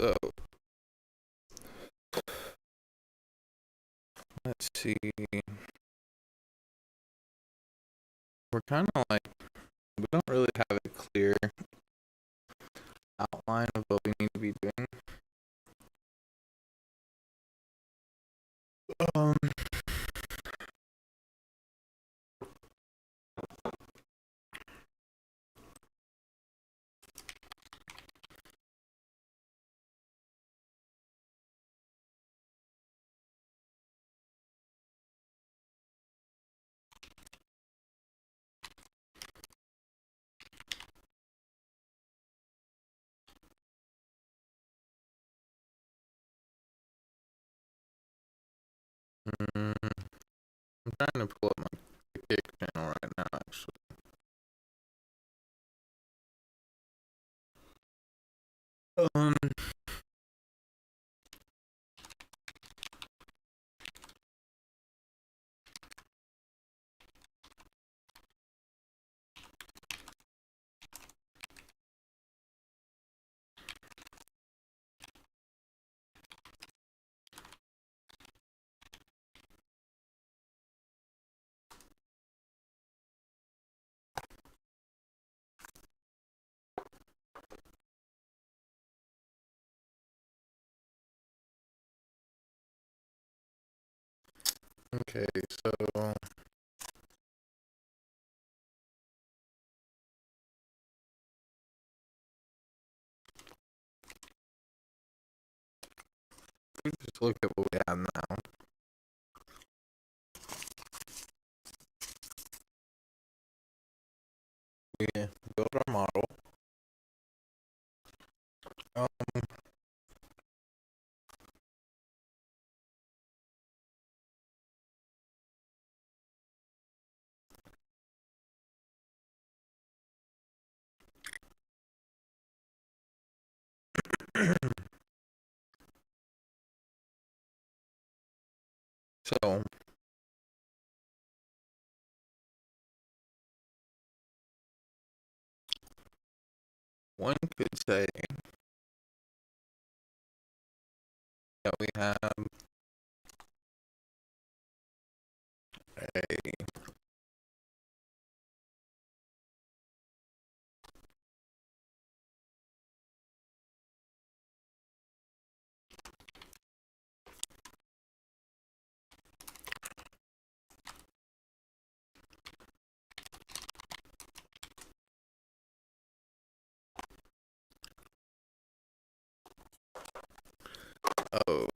So, let's see. We're kind of like, we don't really have a clear outline of what we need to be doing. Um, I'm trying to pull up my Kick channel right now, actually. Um, okay, so we just look at what we have now. We build our model. Um, so one could say that we have a oh,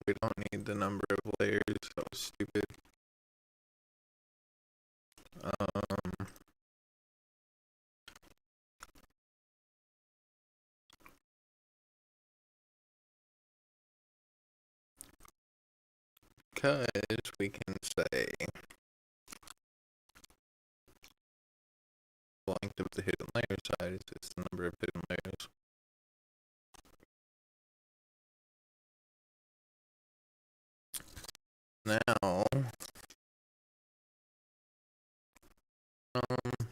we don't need the number of layers. That was stupid. Um, because we can say the length of the hidden layer size is the number of hidden layers. Now, um,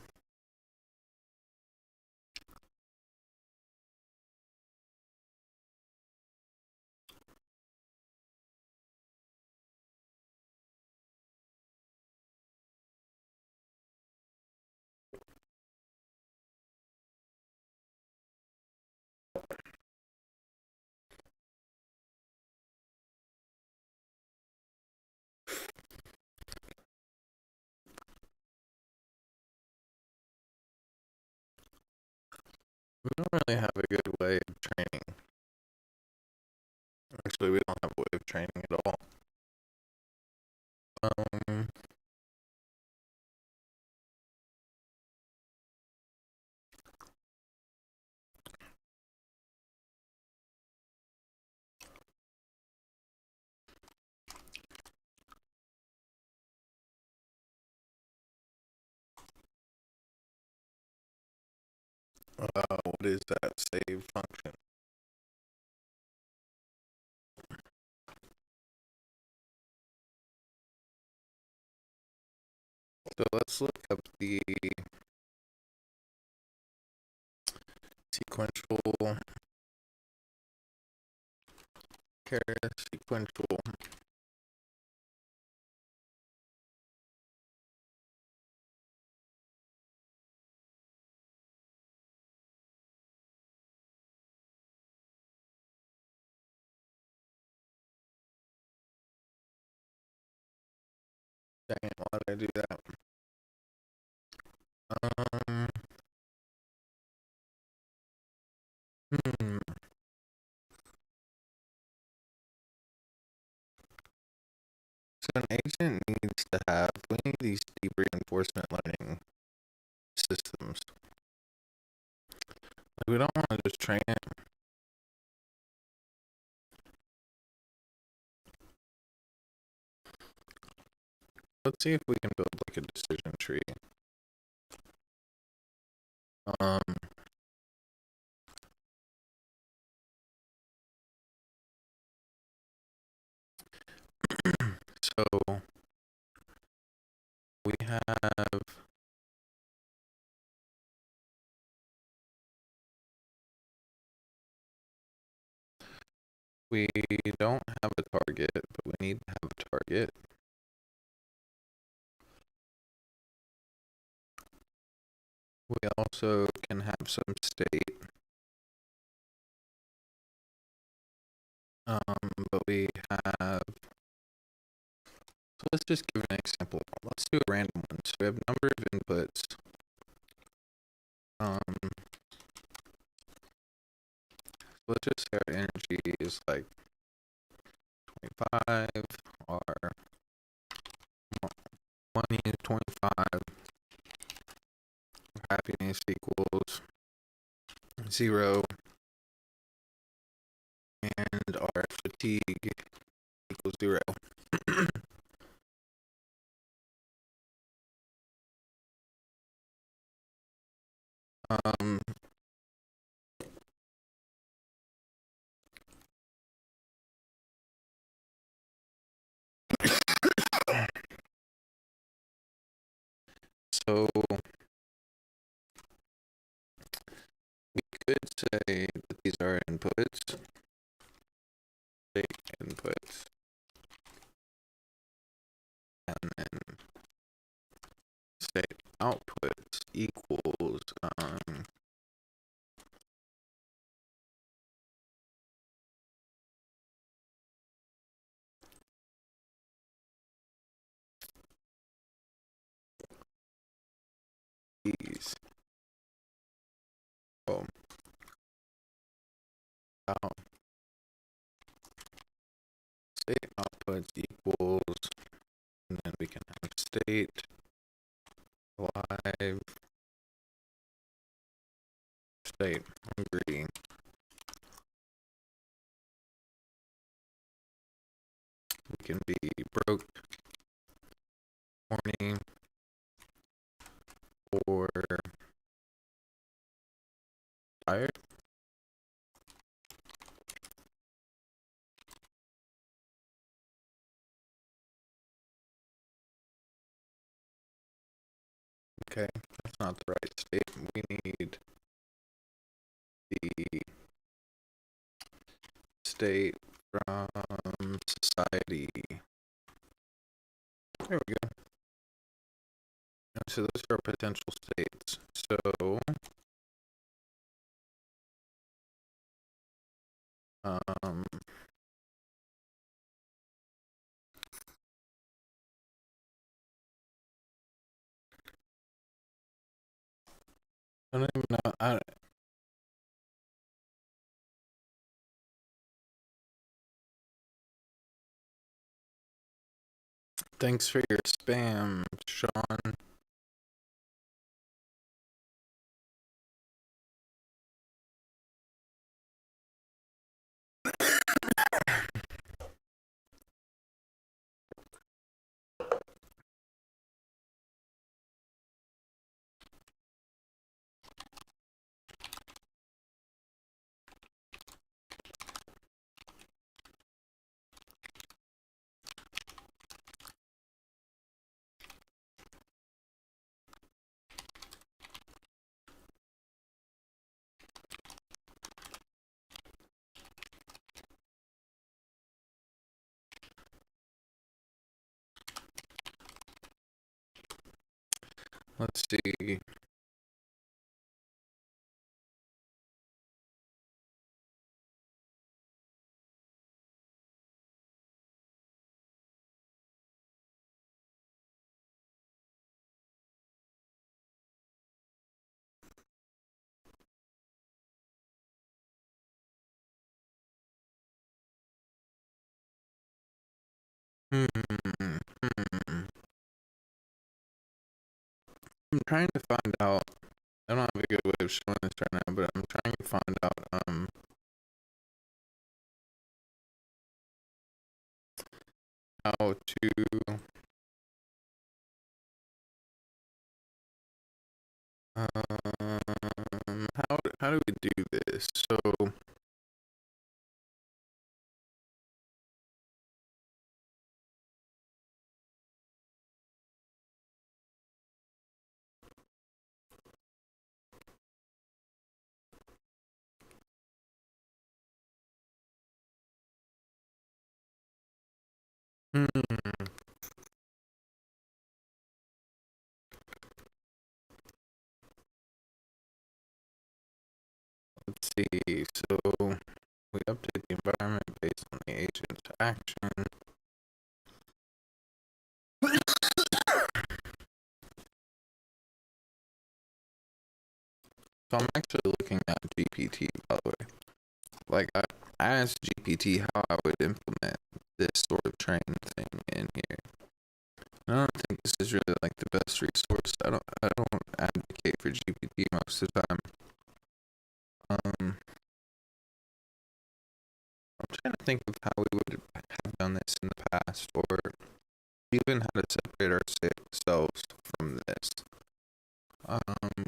we don't really have a good way of training. Actually, we don't have a way of training at all. Um, What is that save function? So let's look up the sequential sequential. Dang it, why did I do that? Um, hmm. So an agent needs to have, we need these deep reinforcement learning systems. Like, we don't want to just train it. Let's see if we can build like a decision tree. Um, so we have we don't have a target, but we need to have a target. We also can have some state. But we have, so let's just give an example. Let's do a random one. So we have number of inputs. Let's just say our energy is like 25, our money is 25, happiness equals 0, and our fatigue equals 0. um, so we could say that these are inputs, state inputs, and then state outputs equals these. Oh, out state outputs equals, and then we can have state live, state hungry. We can be broke, horny, or tired. Okay, that's not the right state. We need the state from society. There we go. So those are potential states. So um, I don't even know. Thanks for your spam, Sean. Let's see. Hmm. Hmm. I'm trying to find out. I don't have a good way of showing this right now, but I'm trying to find out how to how do we do this? So hmm, let's see. So we update the environment based on the agent's action. So I'm actually looking at GPT, by the way. Like I asked GPT how I would implement this sort of train thing in here. I don't think this is really like the best resource. I don't advocate for GPT most of the time. I'm trying to think of how we would have done this in the past, or even how to separate ourselves from this. Um,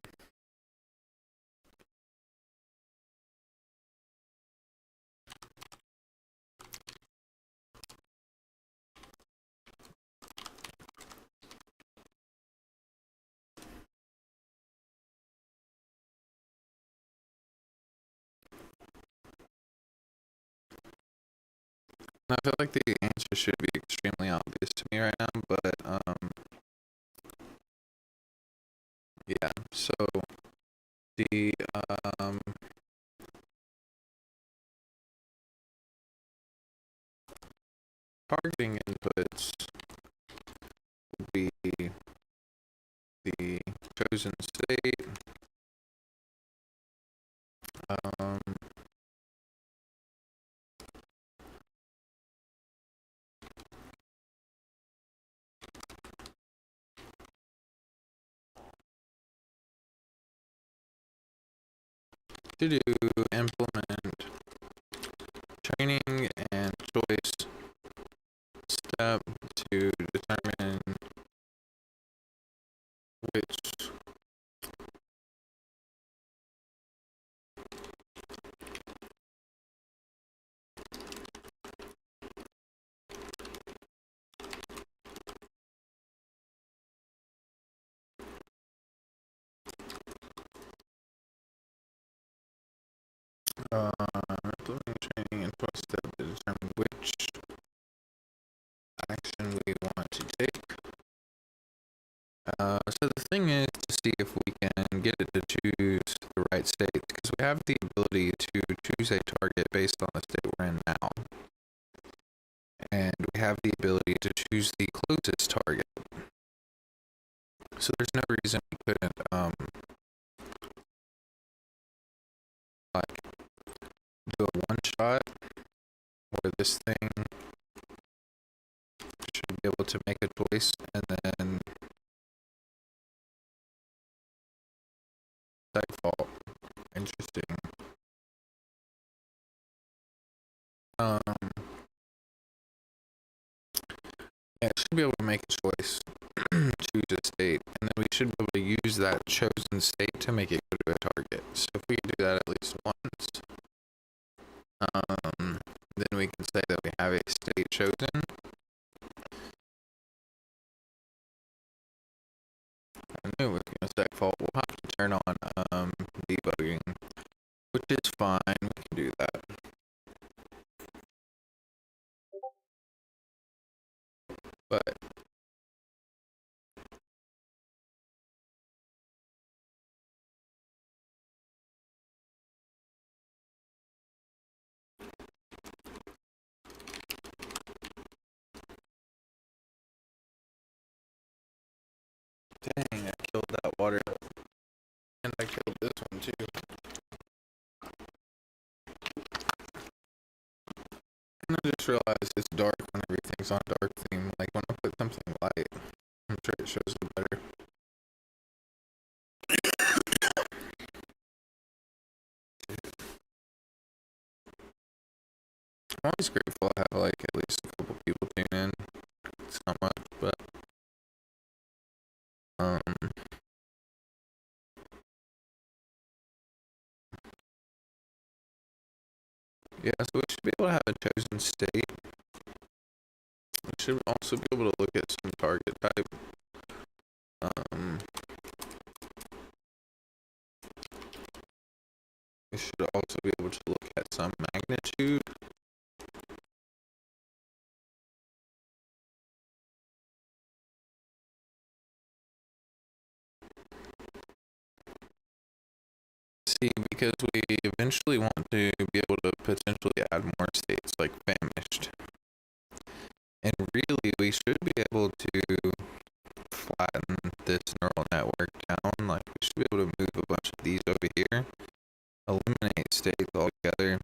I feel like the answer should be extremely obvious to me right now, but yeah. So the targeting inputs would be the chosen state, um, to do implement training and choice step to determine which implement training and choice step to determine which action we want to take. So the thing is to see if we can get it to choose the right state, because we have the ability to choose a target based on the state we're in now, and we have the ability to choose the closest target. So there's no reason we couldn't like do a one shot where this thing should be able to make a choice and then default. Interesting. Um, yeah, it should be able to make a choice, choose a state, and then we should be able to use that chosen state to make it go to a target. So if we can do that at least once, then we can say that we have a state chosen. I knew it was going to default. We'll have to turn on debugging, which is fine. We can do that. But Dang, I killed that water. And I killed this one too. And I just realized it's dark when everything's on dark theme. Like when I put something light, I'm sure it shows it better. I'm always grateful I have like at least a couple people tune in. It's not much, but um yeah, so we should be able to have a chosen state. We should also be able to look at some target type. Um we should also be able to look at some magnitude. See, because we eventually want to be able to potentially add more states like famished. And really, we should be able to flatten this neural network down. Like, we should be able to move a bunch of these over here, eliminate states altogether.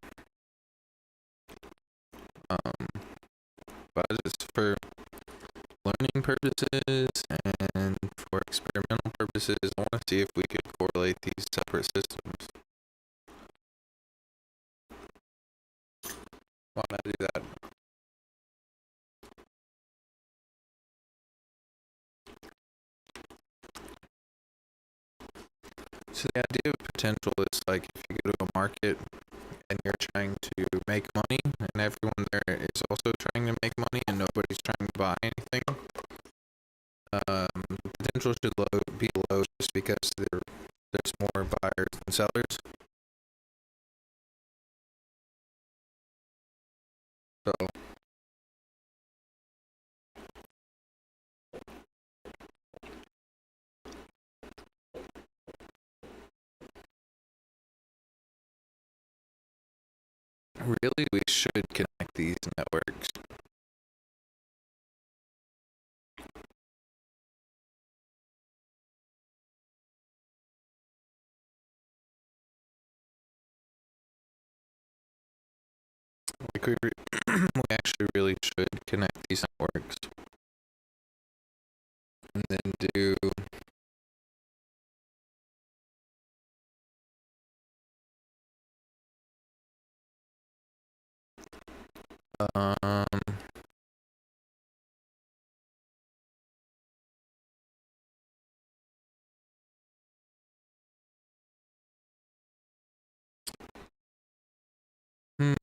But just for learning purposes and for experimental purposes, I want to see if we could correlate these separate systems. Why not do that? So the idea of potential is like if you go to a market and you're trying to make money and everyone there is also trying to make money and nobody's trying to buy anything, potential should be low just because there's more buyers than sellers. So really we should connect these networks. Like we actually really should connect these networks and then do um hmm,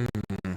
hmm.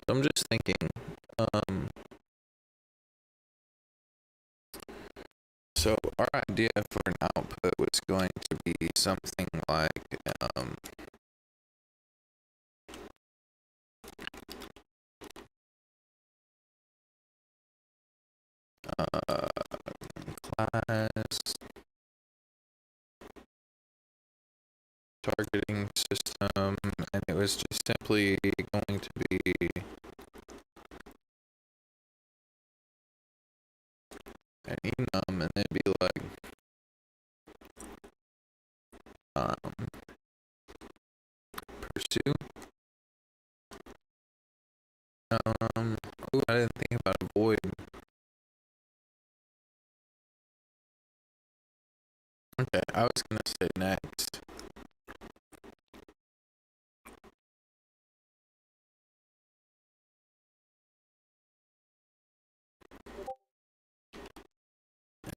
I'm just thinking, um so our idea for an output was going to be something like um uh class targeting system, and it was just simply going to be an enum, and then be like um pursue. Oh, I didn't think about avoid. Okay, I was gonna say next.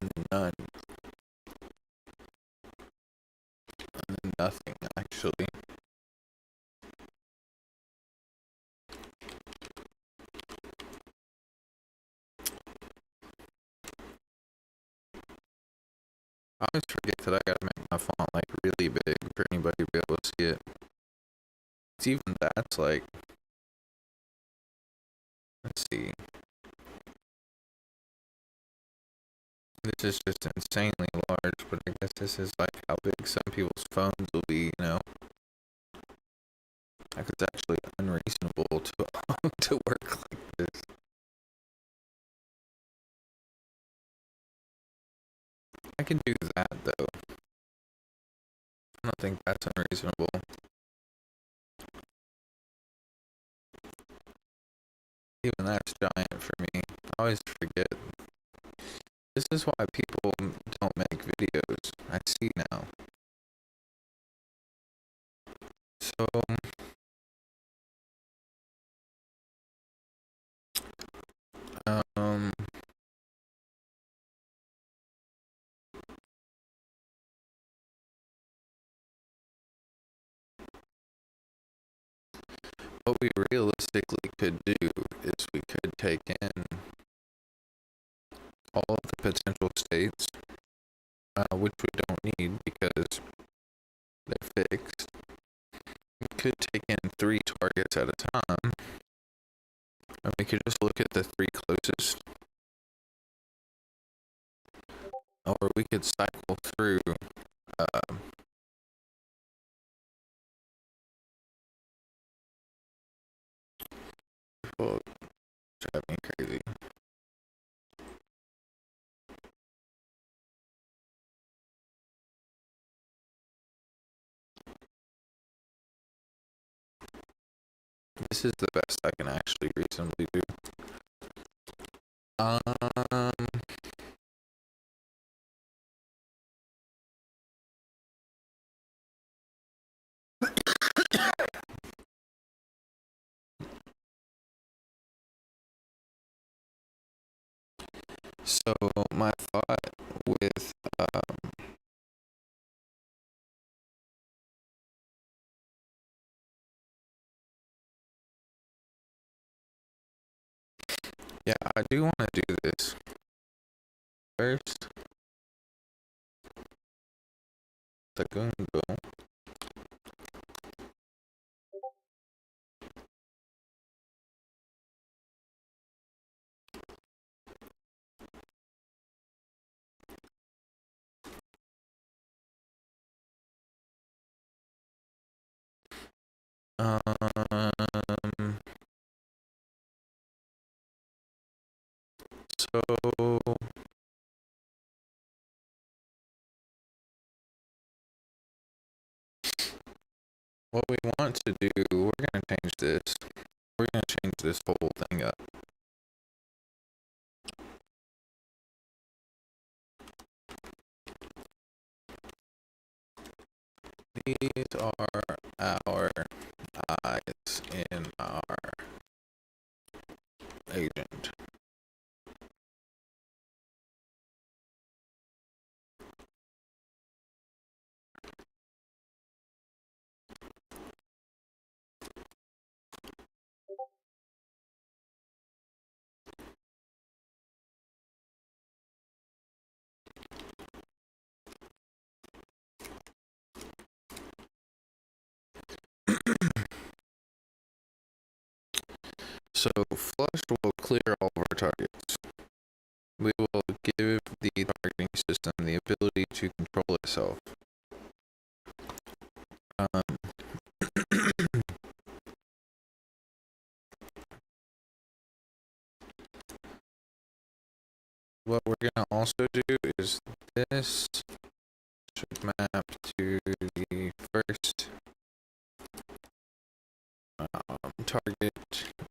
And then none, and then nothing actually. I always forget that I gotta make my font like really big for anybody to be able to see it. It's even that's like, let's see. This is just insanely large, but I guess this is like how big some people's phones will be, you know? Like it's actually unreasonable to to work like this. I can do that though. I don't think that's unreasonable. Even that's giant for me. I always forget. This is why people don't make videos. I see now. So, um, what we realistically could do is we could take in all of the potential states, which we don't need because they're fixed. We could take in 3 targets at a time, and we could just look at the 3 closest, or we could cycle through. Um, People drive me crazy. This is the best I can actually reasonably do. Um, so my thought with yeah, I do want to do this first. The goon bill. So what we want to do, we're gonna change this. We're gonna change this whole thing up. These are our eyes in our agent. So flush will clear all of our targets. We will give the targeting system the ability to control itself. What we're gonna also do is this should map to the first target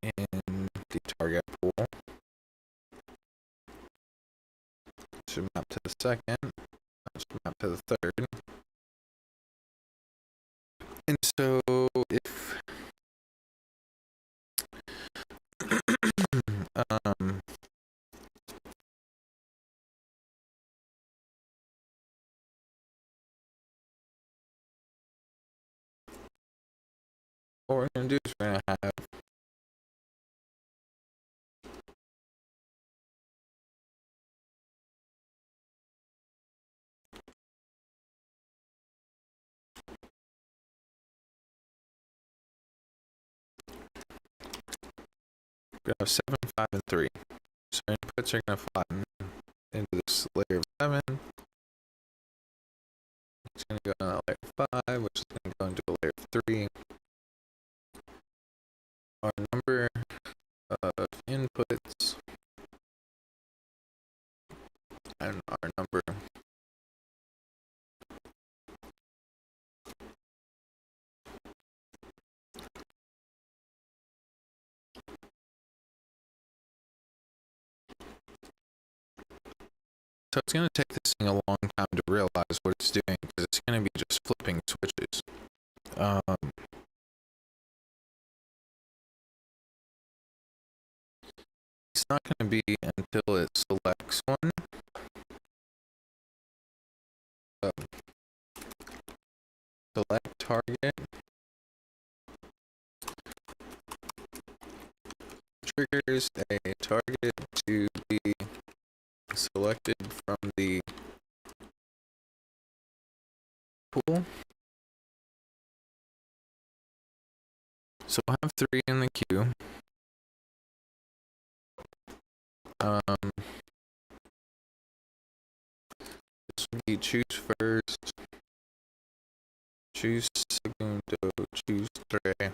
in the target pool. Should map to the second. That should map to the third. And so if what we're gonna do is we're gonna have we have 7, 5, and 3. So our inputs are going to flatten into this layer of 7. It's going to go into layer 5, which is going to go into a layer of 3. Our number of inputs and our number so it's going to take this thing a long time to realize what it's doing because it's going to be just flipping switches. It's not going to be until it selects one. So, select target triggers a target to be selected from the pool. So we'll have 3 in the queue. This will be choose first, choose segundo, choose tres,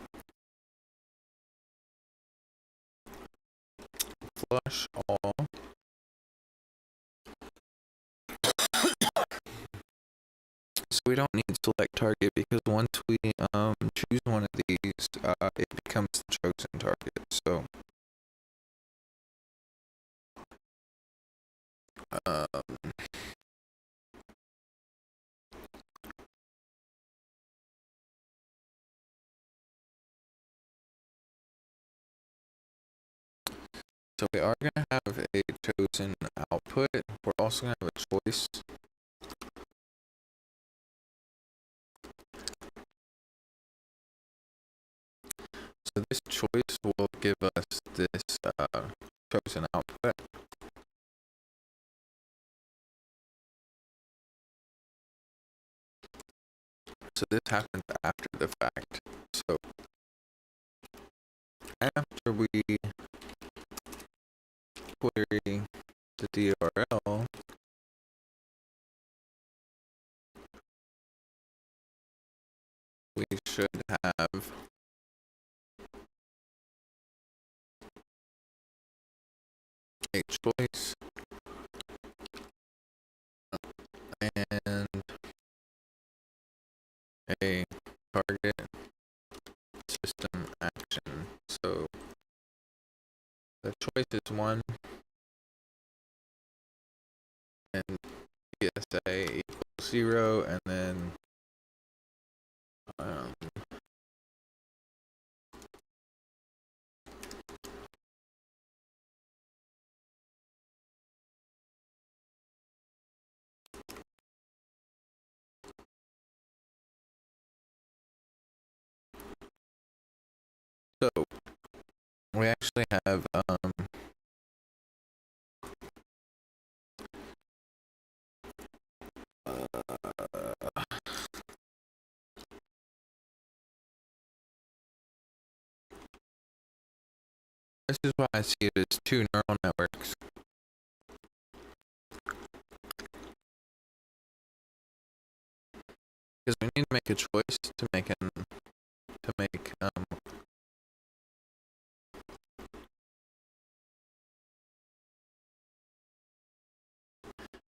flush all. So we don't need select target because once we choose one of these, it becomes the chosen target. So so we are going to have a chosen output. We're also going to have a choice. So this choice will give us this chosen output. So this happens after the fact. So after we query the DRL, we should have a choice and a target system action. So the choice is 1 and PSA equals 0, and then so we actually have this is why I see it as 2 neural networks. Because we need to make a choice to make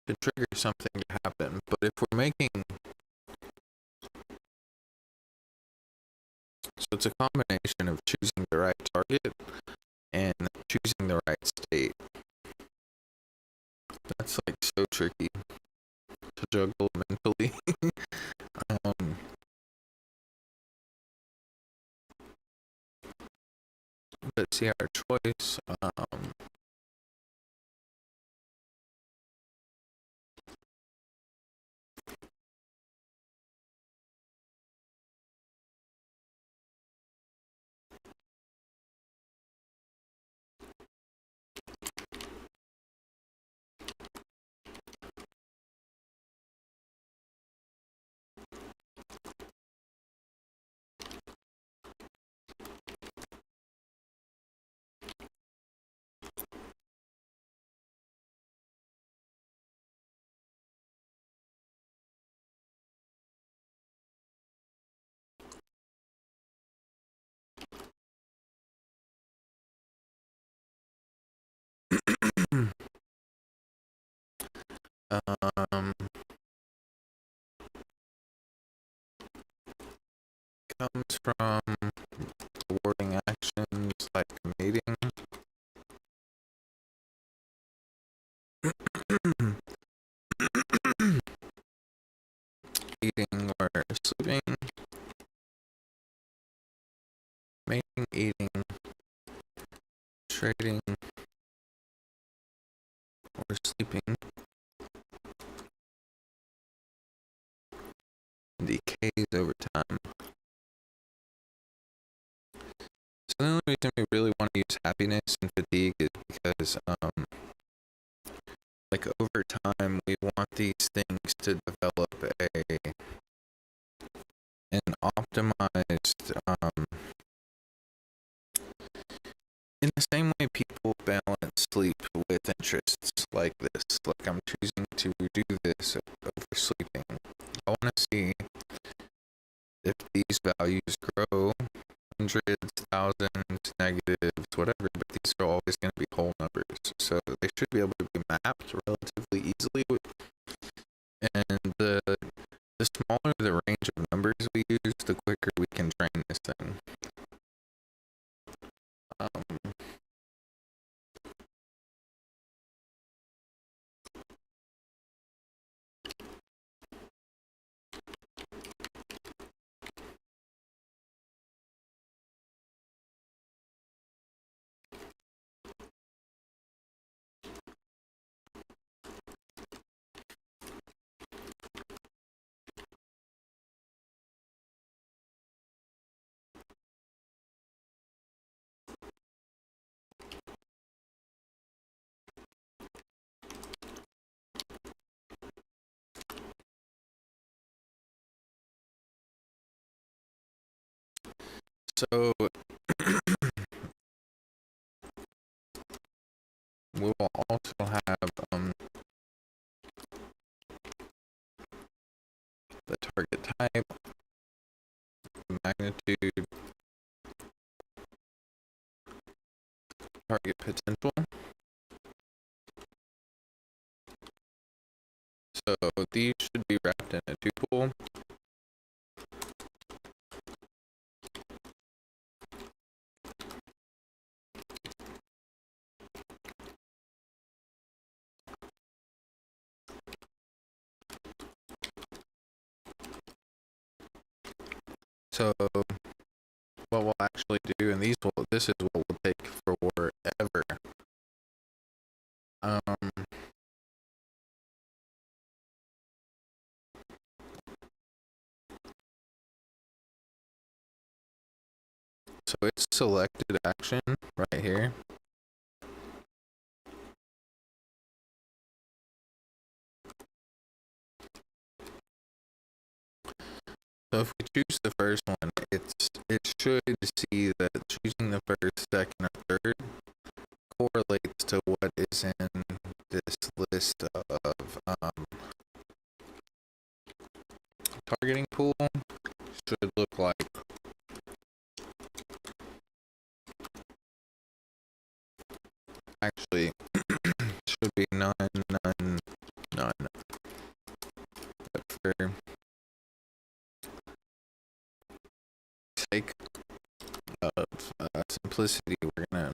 to trigger something to happen. But if we're making, so it's a combination of choosing the right target and choosing the right state. That's like so tricky to juggle mentally. Let's see our choice. um, comes from rewarding actions like mating, eating or sleeping, mating, eating, trading, or sleeping, decays over time. So the only reason we really want to use happiness and fatigue is because, like over time, we want these things to develop an optimized, in the same way people balance sleep with interests like this. Like I'm choosing to do this over sleeping. I want to see if these values grow hundreds, thousands, negatives, whatever, but these are always going to be whole numbers. So they should be able to be mapped relatively easily. And the smaller the range of numbers we use, the quicker we can train this thing. Um, so we will also have the target type, magnitude, target potential. So these should be wrapped in a tuple. So what we'll actually do, and this is what we'll take forever. So it's selected action right here. So if we choose the first one, it should see that choosing the first, second, or third correlates to what is in this list of targeting pool. Should look like actually should be none, none, none. But for sake of simplicity, we're gonna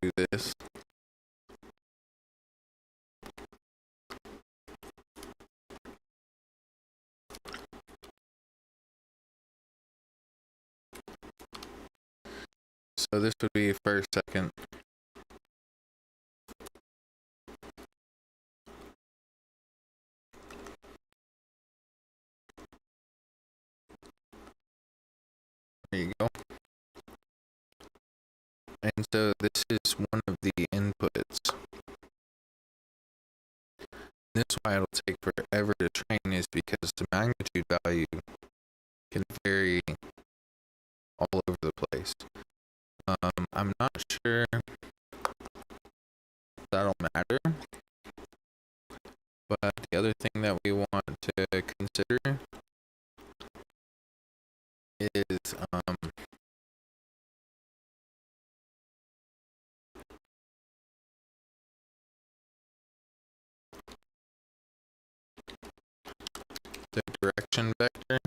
do this. So this would be first, second. There you go. And so this is one of the inputs. This is why it'll take forever to train, is because the magnitude value can vary all over the place. I'm not sure that'll matter, but the other thing that we want to consider is direction vector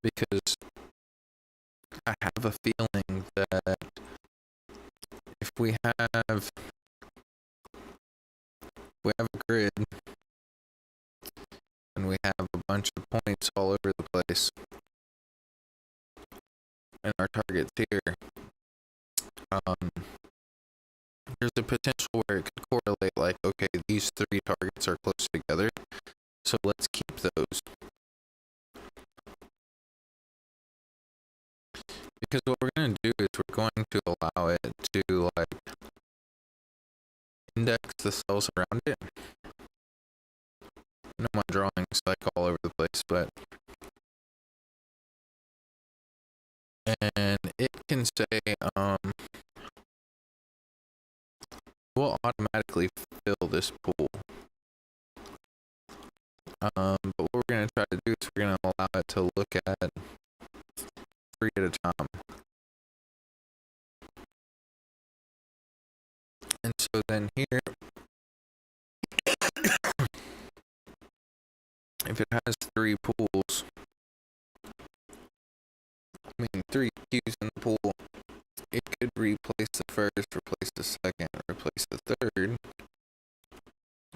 because I have a feeling that if we have a grid and we have a bunch of points all over the place and our targets here, there's a potential where it could correlate like, okay, these three targets are close together, so let's keep those. Because what we're going to do is we're going to allow it to like index the cells around it. I know my drawings like all over the place, but and it can say we'll automatically fill this pool. But what we're going to try to do is we're going to allow it to look at three at a time. And so then here, if it has three pools, three cues in the pool, it could replace the first, replace the second, replace the third.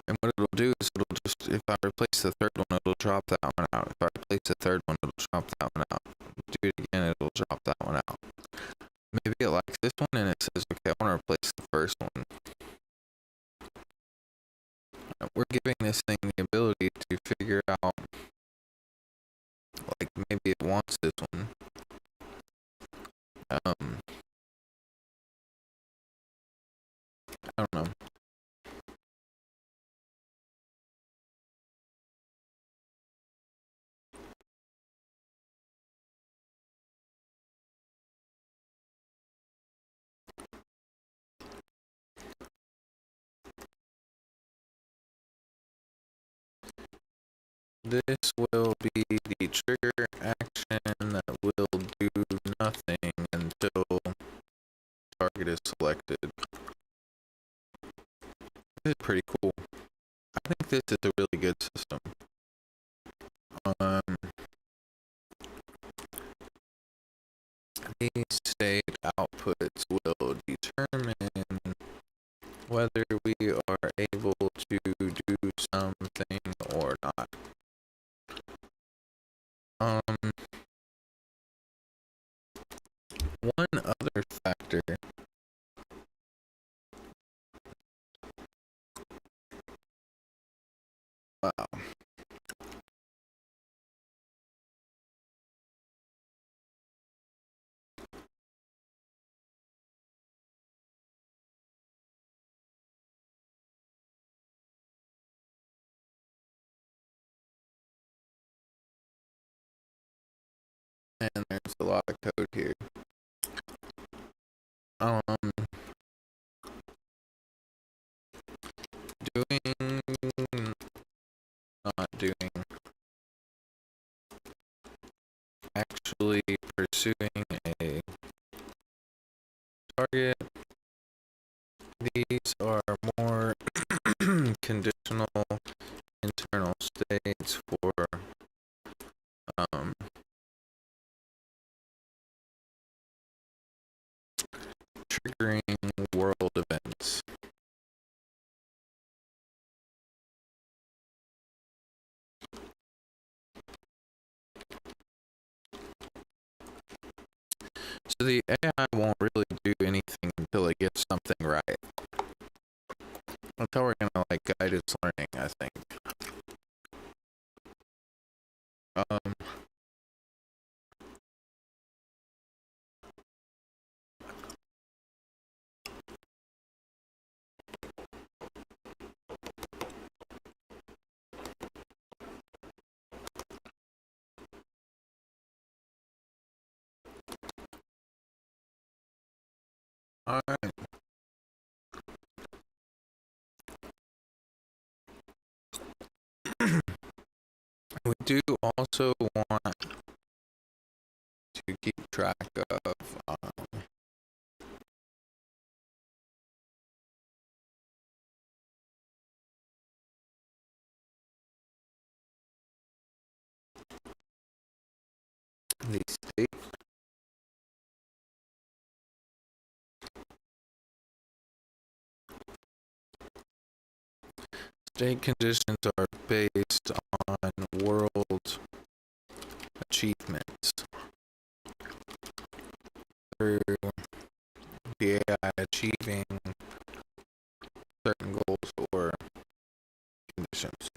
And what it'll do is it'll just, if I replace the third one, it'll drop that one out. If I replace the third one, it'll drop that one out. Do it again, it'll drop that one out. Maybe it likes this one and it says, okay, I want to replace the first one. We're giving this thing the ability to figure out, like, maybe it wants this one. I don't know. This will be the trigger action that will do nothing until target is selected. This is pretty cool. I think this is a really good system. These state outputs will determine whether we are able to do something or not. One other factor and there's a lot of code here. Doing, not doing, actually pursuing a target. These are more conditional internal states for triggering world events. So the AI won't really do anything until it gets something right. That's how we're gonna like guide its learning, I think. All right. We do also want to keep track of the state conditions are based on world achievements through the AI achieving certain goals or conditions.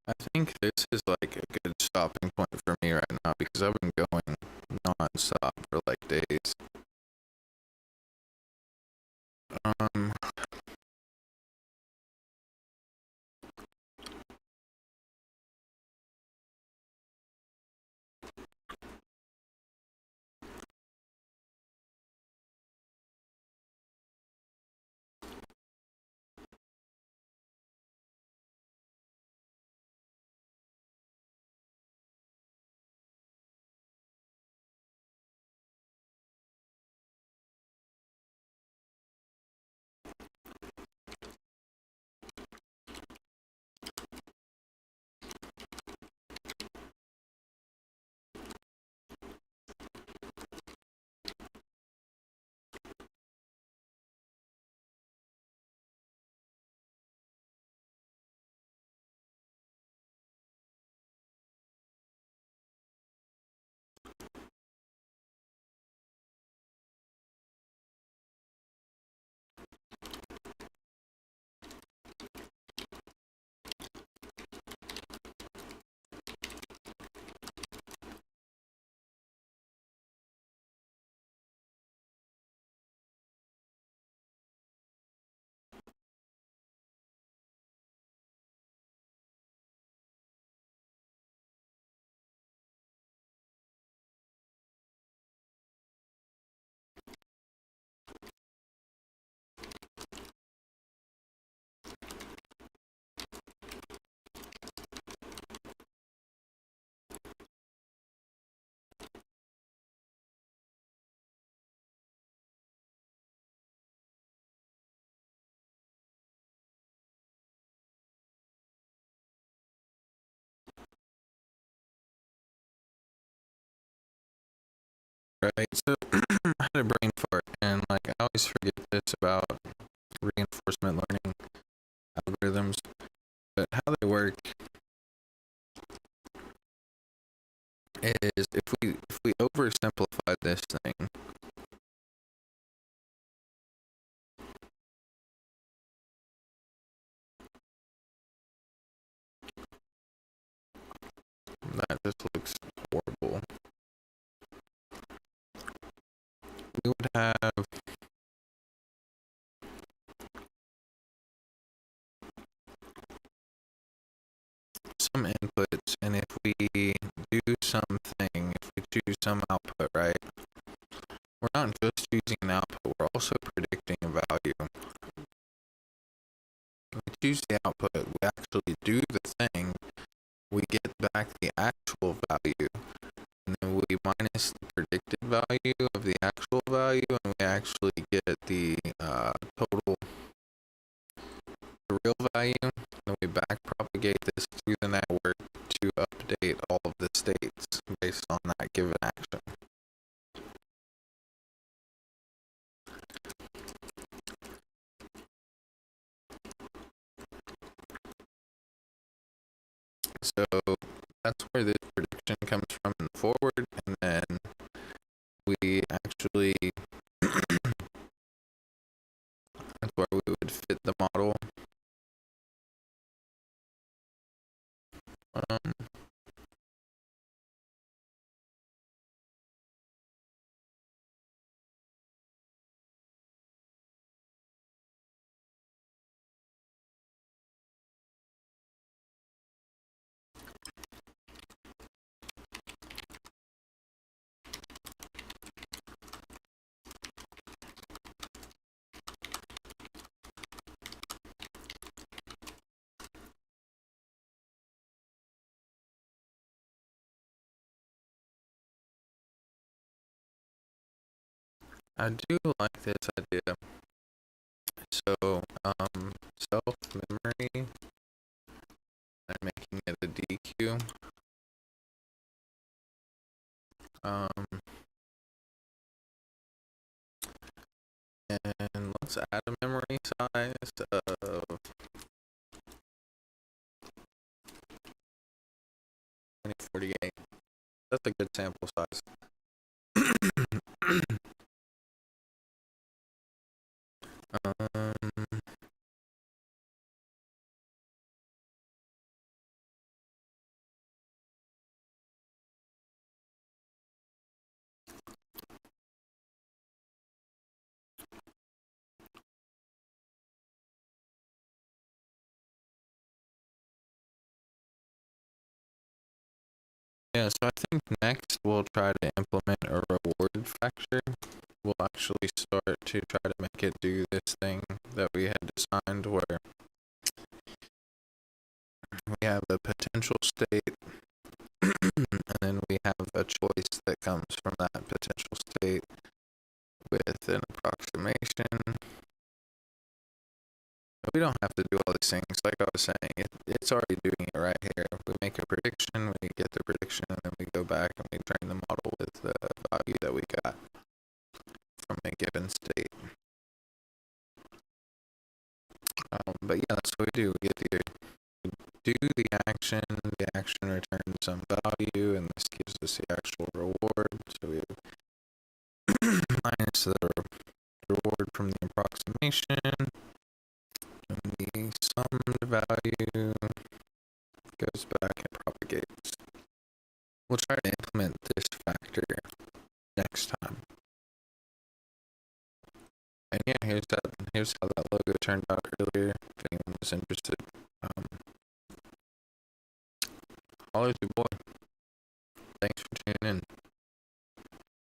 I think this is like a good stopping point for me right now because I've been going non-stop for like days. Um, right. So I had a brain fart, and like I always forget this about reinforcement learning algorithms, but how they work is if we oversimplify this thing, that just looks horrible. We would have some inputs, and if we do something, if we choose some output, right, we're not just choosing an output, we're also predicting a value. When we choose the output, we actually do the thing, we get back the actual value, and then we minus the predicted value of the actual value, and we actually get the total, the real value, and then we back propagate this through the network to update all of the states based on that given action. So that's where this prediction comes from and forward, and then we actually that's where we would fit the model. Um, I do like this idea. So, self memory and making it a DQ. Um, and let's add a memory size of 2048. That's a good sample size. um, yeah, so I think next we'll try to implement a reward factor. We'll actually start to try to make it do this thing that we had designed where we have a potential state and then we have a choice that comes from that potential state with an approximation. We don't have to do all these things. Like I was saying, it's already doing it right here. We make a prediction, we get the prediction, and then we go back and we train the model with the value that we got from a given state. But yeah, that's what we do. We do the action returns some value, and this gives us the actual reward. So we have minus the reward from the approximation, and the summed value goes back and propagates. We'll try to implement this factor next time. And yeah, here's how that logo turned out earlier, if anyone was interested. Holler at your boy.